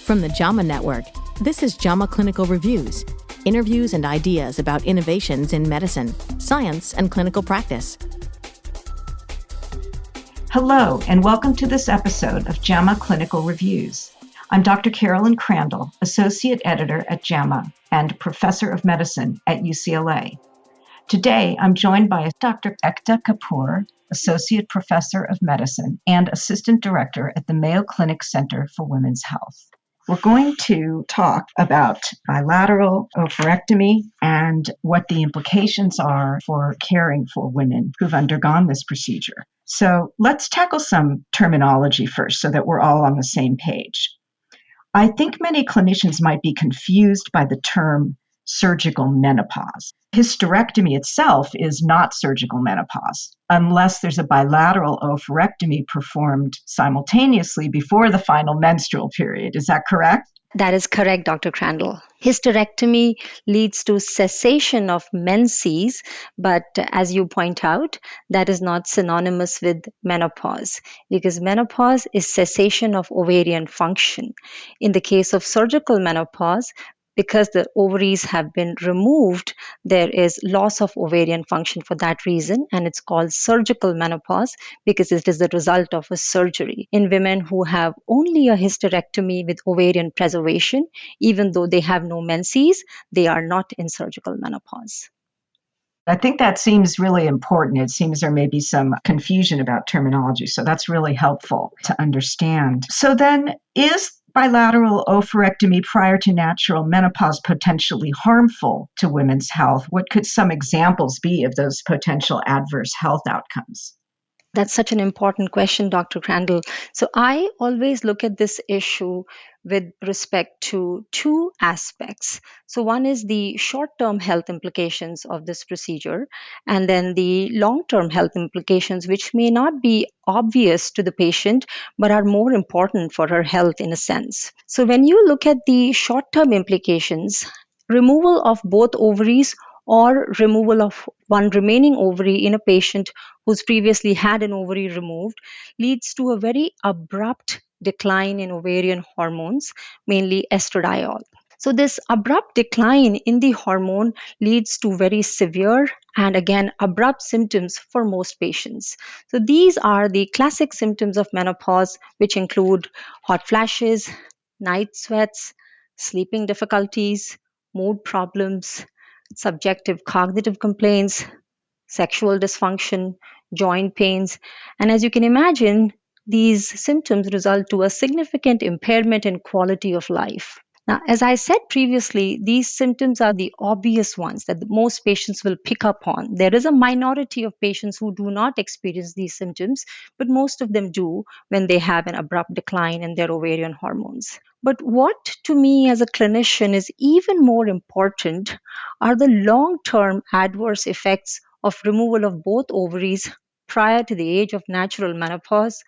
From the JAMA Network, this is JAMA Clinical Reviews, interviews and ideas about innovations in medicine, science, and clinical practice. Hello, and welcome to this episode of JAMA Clinical Reviews. I'm Dr. Carolyn Crandall, Associate Editor at JAMA and Professor of Medicine at UCLA. Today, I'm joined by Dr. Ekta Kapoor, Associate Professor of Medicine and Assistant Director at the Mayo Clinic Center for Women's Health. We're going to talk about bilateral oophorectomy and what the implications are for caring for women who've undergone this procedure. So let's tackle some terminology first so that we're all on the same page. I think many clinicians might be confused by the term surgical menopause. Hysterectomy itself is not surgical menopause unless there's a bilateral oophorectomy performed simultaneously before the final menstrual period. Is that correct? That is correct, Dr. Crandall. Hysterectomy leads to cessation of menses, but as you point out, that is not synonymous with menopause because menopause is cessation of ovarian function. In the case of surgical menopause, because the ovaries have been removed, there is loss of ovarian function for that reason, and it's called surgical menopause because it is the result of a surgery. In women who have only a hysterectomy with ovarian preservation, even though they have no menses, they are not in surgical menopause. I think that seems really important. It seems there may be some confusion about terminology, so that's really helpful to understand. So then, is bilateral oophorectomy prior to natural menopause potentially harmful to women's health? What could some examples be of those potential adverse health outcomes? That's such an important question, Dr. Crandall. So I always look at this issue with respect to two aspects. So one is the short-term health implications of this procedure, and then the long-term health implications, which may not be obvious to the patient, but are more important for her health in a sense. So when you look at the short-term implications, removal of both ovaries or removal of one remaining ovary in a patient who's previously had an ovary removed leads to a very abrupt decline in ovarian hormones, mainly estradiol. So this abrupt decline in the hormone leads to very severe and again abrupt symptoms for most patients. So these are the classic symptoms of menopause, which include hot flashes, night sweats, sleeping difficulties, mood problems, subjective cognitive complaints, sexual dysfunction, joint pains. And as you can imagine, these symptoms result to a significant impairment in quality of life. Now, as I said previously, these symptoms are the obvious ones that most patients will pick up on. There is a minority of patients who do not experience these symptoms, but most of them do when they have an abrupt decline in their ovarian hormones. But what to me as a clinician is even more important are the long-term adverse effects of removal of both ovaries prior to the age of natural menopause.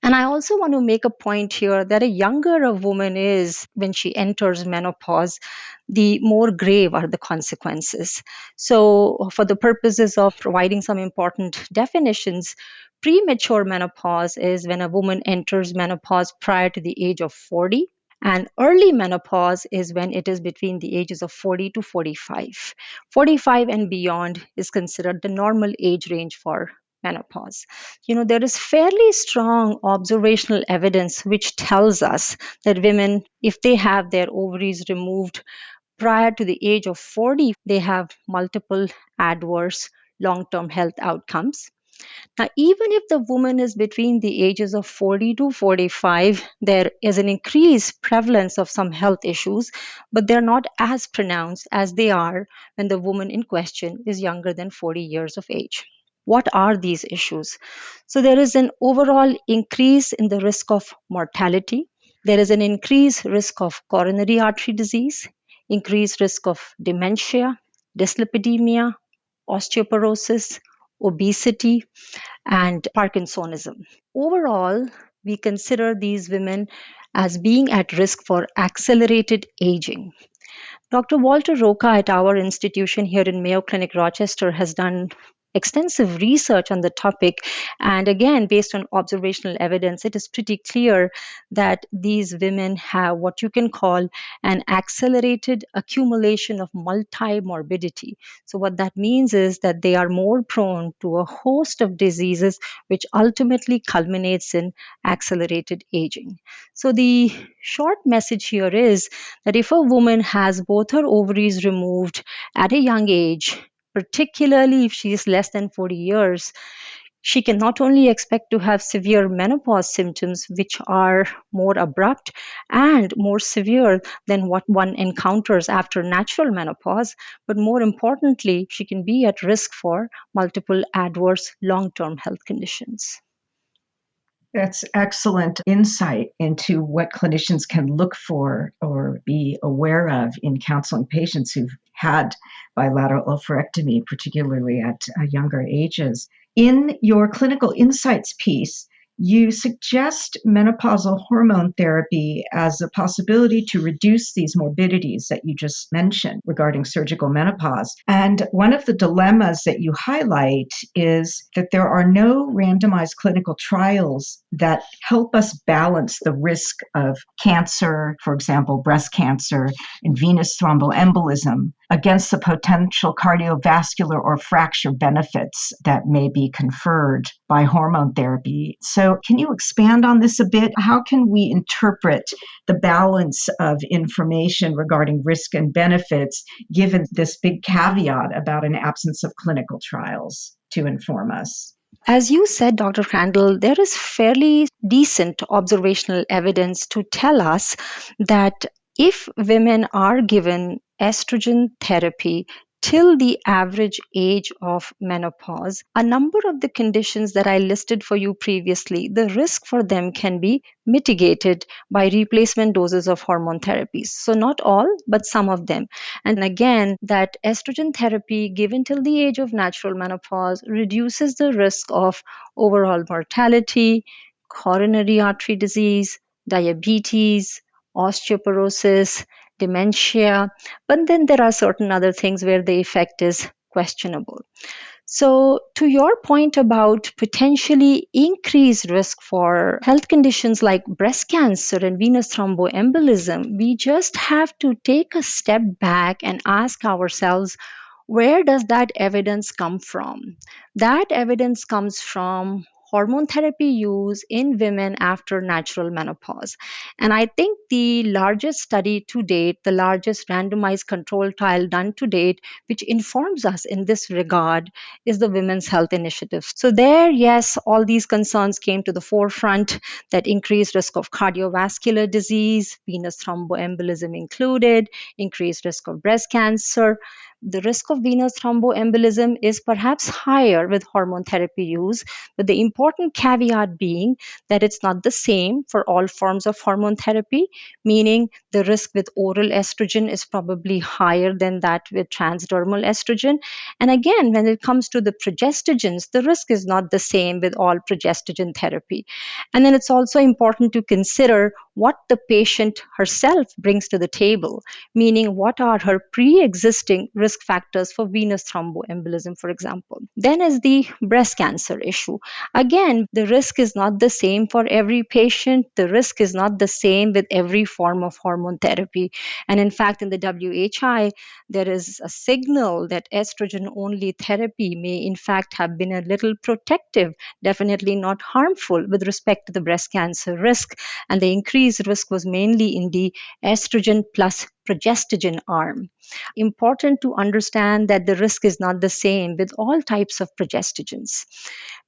And I also want to make a point here that the younger a woman is when she enters menopause, the more grave are the consequences. So, for the purposes of providing some important definitions, premature menopause is when a woman enters menopause prior to the age of 40. And early menopause is when it is between the ages of 40 to 45. 45 and beyond is considered the normal age range for menopause. There is fairly strong observational evidence which tells us that women, if they have their ovaries removed prior to the age of 40, they have multiple adverse long-term health outcomes. Now, even if the woman is between the ages of 40 to 45, there is an increased prevalence of some health issues, but they're not as pronounced as they are when the woman in question is younger than 40 years of age. What are these issues? So there is an overall increase in the risk of mortality. There is an increased risk of coronary artery disease, increased risk of dementia, dyslipidemia, osteoporosis, obesity, and Parkinsonism. Overall, we consider these women as being at risk for accelerated aging. Dr. Walter Roca at our institution here in Mayo Clinic, Rochester, has done extensive research on the topic. And again, based on observational evidence, it is pretty clear that these women have what you can call an accelerated accumulation of multimorbidity. So, what that means is that they are more prone to a host of diseases, which ultimately culminates in accelerated aging. So, the short message here is that if a woman has both her ovaries removed at a young age, particularly if she is less than 40 years, she can not only expect to have severe menopause symptoms, which are more abrupt and more severe than what one encounters after natural menopause, but more importantly, she can be at risk for multiple adverse long term health conditions. That's excellent insight into what clinicians can look for or be aware of in counseling patients who've had bilateral oophorectomy, particularly at younger ages. In your clinical insights piece, you suggest menopausal hormone therapy as a possibility to reduce these morbidities that you just mentioned regarding surgical menopause. And one of the dilemmas that you highlight is that there are no randomized clinical trials that help us balance the risk of cancer, for example, breast cancer and venous thromboembolism, against the potential cardiovascular or fracture benefits that may be conferred by hormone therapy. So, can you expand on this a bit? How can we interpret the balance of information regarding risk and benefits given this big caveat about an absence of clinical trials to inform us? As you said, Dr. Crandall, there is fairly decent observational evidence to tell us that if women are given estrogen therapy till the average age of menopause, a number of the conditions that I listed for you previously, the risk for them can be mitigated by replacement doses of hormone therapies. So, not all, but some of them. And again, that estrogen therapy given till the age of natural menopause reduces the risk of overall mortality, coronary artery disease, diabetes, osteoporosis, dementia. But then there are certain other things where the effect is questionable. So, to your point about potentially increased risk for health conditions like breast cancer and venous thromboembolism, we just have to take a step back and ask ourselves, where does that evidence come from? That evidence comes from hormone therapy use in women after natural menopause. And I think the largest study to date, the largest randomized control trial done to date, which informs us in this regard, is the Women's Health Initiative. So, there, yes, all these concerns came to the forefront, that increased risk of cardiovascular disease, venous thromboembolism included, increased risk of breast cancer. The risk of venous thromboembolism is perhaps higher with hormone therapy use, but the important caveat being that it's not the same for all forms of hormone therapy, meaning the risk with oral estrogen is probably higher than that with transdermal estrogen. And again, when it comes to the progestogens, the risk is not the same with all progestogen therapy. And then it's also important to consider what the patient herself brings to the table, meaning what are her pre existing risk factors for venous thromboembolism, for example. Then is the breast cancer issue. Again, the risk is not the same for every patient. The risk is not the same with every form of hormone therapy. And in fact, in the WHI, there is a signal that estrogen only therapy may, in fact, have been a little protective, definitely not harmful with respect to the breast cancer risk. And the increased risk was mainly in the estrogen plus progestogen arm. Important to understand that the risk is not the same with all types of progestogens.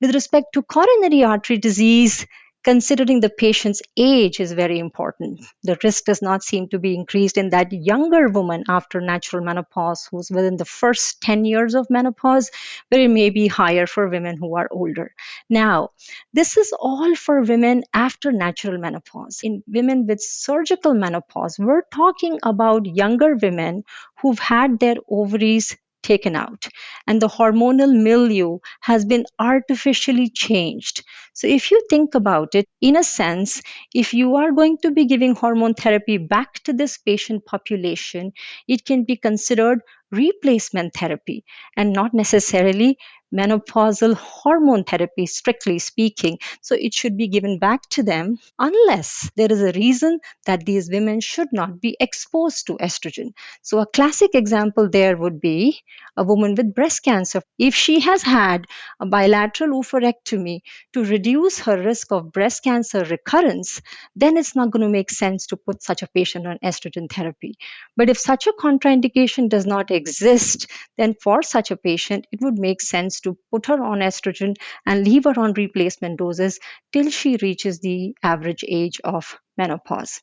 With respect to coronary artery disease, considering the patient's age is very important. The risk does not seem to be increased in that younger woman after natural menopause who's within the first 10 years of menopause, but it may be higher for women who are older. Now, this is all for women after natural menopause. In women with surgical menopause, we're talking about younger women who've had their ovaries taken out and the hormonal milieu has been artificially changed. So, if you think about it, in a sense, if you are going to be giving hormone therapy back to this patient population, it can be considered replacement therapy and not necessarily menopausal hormone therapy, strictly speaking. So it should be given back to them unless there is a reason that these women should not be exposed to estrogen. So a classic example there would be a woman with breast cancer. If she has had a bilateral oophorectomy to reduce her risk of breast cancer recurrence, then it's not going to make sense to put such a patient on estrogen therapy. But if such a contraindication does not exist, then for such a patient, it would make sense to put her on estrogen and leave her on replacement doses till she reaches the average age of menopause.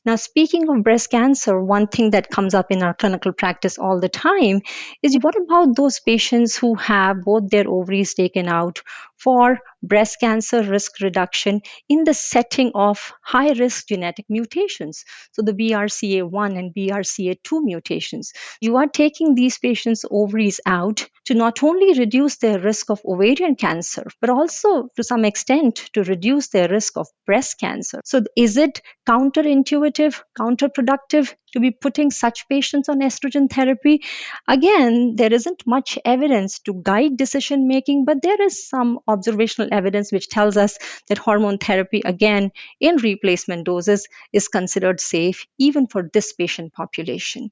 Now, speaking of breast cancer, one thing that comes up in our clinical practice all the time is what about those patients who have both their ovaries taken out for breast cancer risk reduction in the setting of high risk genetic mutations? So, the BRCA1 and BRCA2 mutations. You are taking these patients' ovaries out to not only reduce their risk of ovarian cancer, but also to some extent to reduce their risk of breast cancer. So, is it counterintuitive, counterproductive to be putting such patients on estrogen therapy? Again, there isn't much evidence to guide decision making, but there is some observational evidence which tells us that hormone therapy, again, in replacement doses, is considered safe even for this patient population.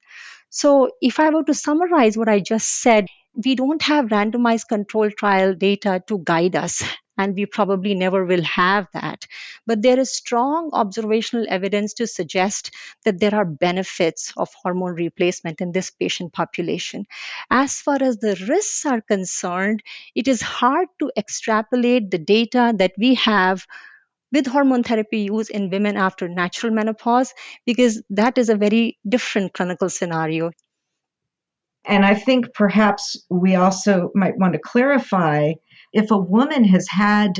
So, if I were to summarize what I just said, we don't have randomized control trial data to guide us, and we probably never will have that. But there is strong observational evidence to suggest that there are benefits of hormone replacement in this patient population. As far as the risks are concerned, it is hard to extrapolate the data that we have with hormone therapy use in women after natural menopause because that is a very different clinical scenario. And I think perhaps we also might want to clarify if a woman has had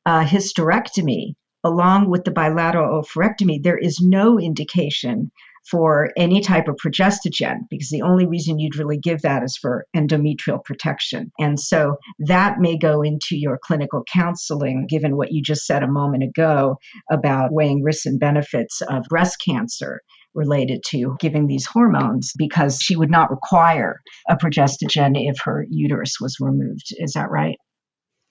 a hysterectomy along with the bilateral oophorectomy, there is no indication for any type of progestogen because the only reason you'd really give that is for endometrial protection. And so that may go into your clinical counseling, given what you just said a moment ago about weighing risks and benefits of breast cancer related to giving these hormones, because she would not require a progestogen if her uterus was removed. Is that right?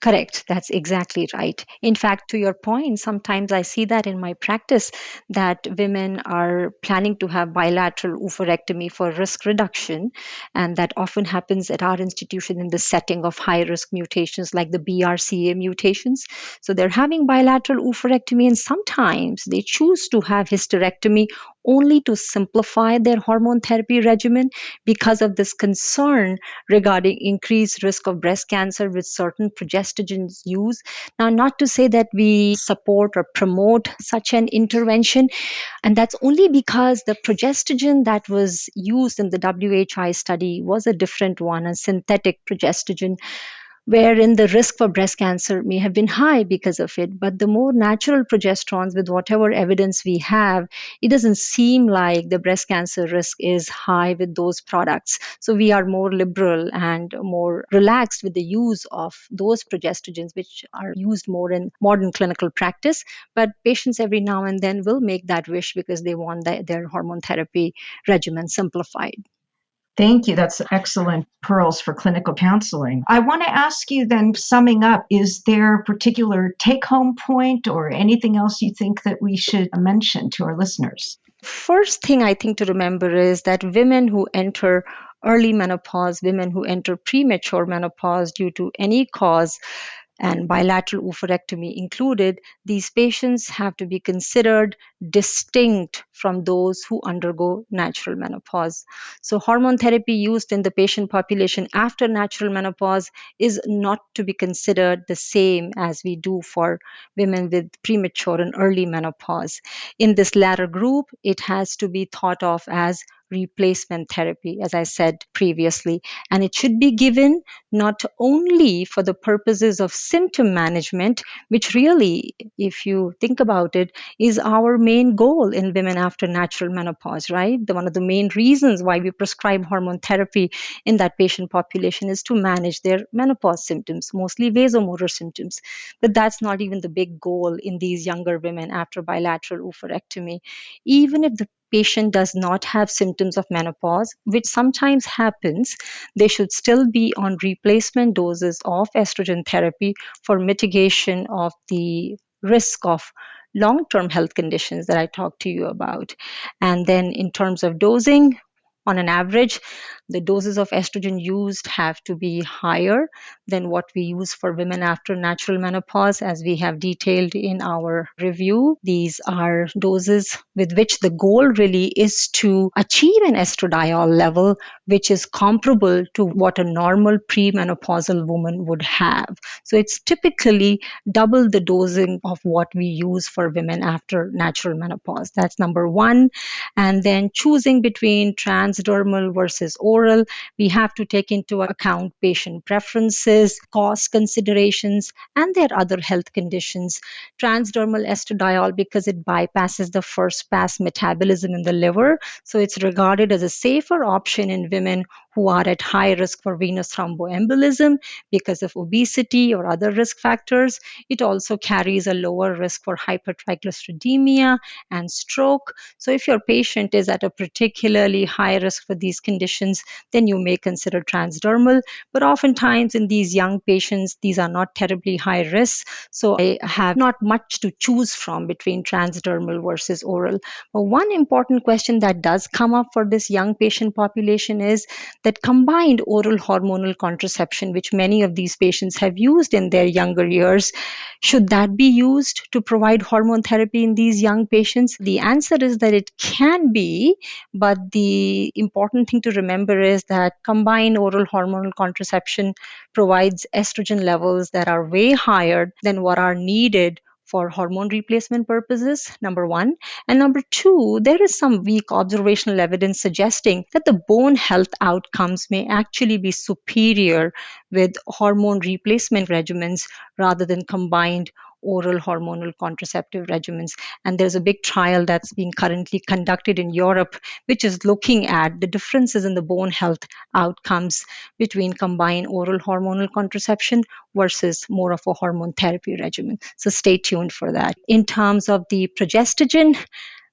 Correct. That's exactly right. In fact, to your point, sometimes I see that in my practice that women are planning to have bilateral oophorectomy for risk reduction. And that often happens at our institution in the setting of high risk mutations like the BRCA mutations. So they're having bilateral oophorectomy, and sometimes they choose to have hysterectomy only to simplify their hormone therapy regimen because of this concern regarding increased risk of breast cancer with certain progestogens use. Now, not to say that we support or promote such an intervention, and that's only because the progestogen that was used in the WHI study was a different one, a synthetic progestogen, wherein the risk for breast cancer may have been high because of it. But the more natural progesterones, with whatever evidence we have, it doesn't seem like the breast cancer risk is high with those products. So we are more liberal and more relaxed with the use of those progestogens, which are used more in modern clinical practice. But patients every now and then will make that wish because they want their hormone therapy regimen simplified. Thank you. That's excellent pearls for clinical counseling. I want to ask you then, summing up, is there a particular take home point or anything else you think that we should mention to our listeners? First thing I think to remember is that women who enter early menopause, women who enter premature menopause due to any cause, and bilateral oophorectomy included, these patients have to be considered distinct from those who undergo natural menopause. So, hormone therapy used in the patient population after natural menopause is not to be considered the same as we do for women with premature and early menopause. In this latter group, it has to be thought of as replacement therapy, as I said previously, and it should be given not only for the purposes of symptom management, which really, if you think about it, is our main goal in women after natural menopause, right? One of the main reasons why we prescribe hormone therapy in that patient population is to manage their menopause symptoms, mostly vasomotor symptoms. But that's not even the big goal in these younger women after bilateral oophorectomy. Even if the patient does not have symptoms of menopause, which sometimes happens, they should still be on replacement doses of estrogen therapy for mitigation of the risk of long term health conditions that I talked to you about. And then, in terms of dosing, on an average, the doses of estrogen used have to be higher than what we use for women after natural menopause, as we have detailed in our review. These are doses with which the goal really is to achieve an estradiol level which is comparable to what a normal premenopausal woman would have. So it's typically double the dosing of what we use for women after natural menopause. That's number one. And then choosing between transdermal versus oral, we have to take into account patient preferences, cost considerations, and their other health conditions. Transdermal estradiol, because it bypasses the first pass metabolism in the liver, so it's regarded as a safer option in women who are at high risk for venous thromboembolism because of obesity or other risk factors. It also carries a lower risk for hypertriglyceridemia and stroke. So if your patient is at a particularly high risk for these conditions, then you may consider transdermal. But oftentimes in these young patients, these are not terribly high risk. So I have not much to choose from between transdermal versus oral. But one important question that does come up for this young patient population is that combined oral hormonal contraception, which many of these patients have used in their younger years, should that be used to provide hormone therapy in these young patients? The answer is that it can be, but the important thing to remember is that combined oral hormonal contraception provides estrogen levels that are way higher than what are needed for hormone replacement purposes, number one. And number two, there is some weak observational evidence suggesting that the bone health outcomes may actually be superior with hormone replacement regimens rather than combined oral hormonal contraceptive regimens. And there's a big trial that's being currently conducted in Europe, which is looking at the differences in the bone health outcomes between combined oral hormonal contraception versus more of a hormone therapy regimen. So stay tuned for that. In terms of the progestogen,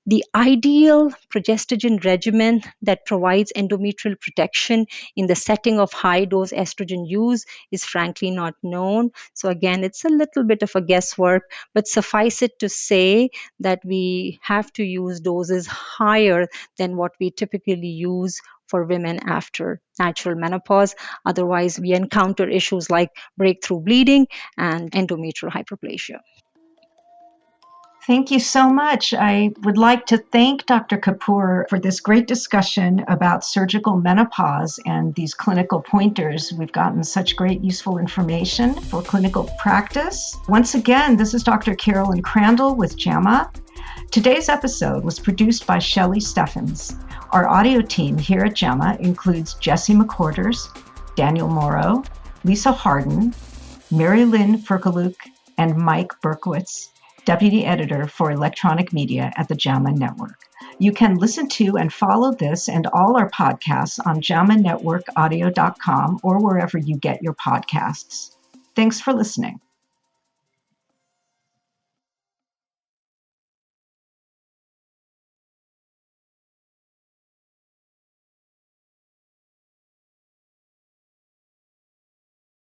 the ideal progestogen regimen that provides endometrial protection in the setting of high dose estrogen use is frankly not known. So, again, it's a little bit of a guesswork, but suffice it to say that we have to use doses higher than what we typically use for women after natural menopause. Otherwise, we encounter issues like breakthrough bleeding and endometrial hyperplasia. Thank you so much. I would like to thank Dr. Kapoor for this great discussion about surgical menopause and these clinical pointers. We've gotten such great useful information for clinical practice. Once again, this is Dr. Carolyn Crandall with JAMA. Today's episode was produced by Shelley Steffens. Our audio team here at JAMA includes Jesse McCorders, Daniel Morrow, Lisa Harden, Mary Lynn Ferkaluk, and Mike Berkowitz, Deputy Editor for Electronic Media at the JAMA Network. You can listen to and follow this and all our podcasts on JAMANetworkAudio.com or wherever you get your podcasts. Thanks for listening.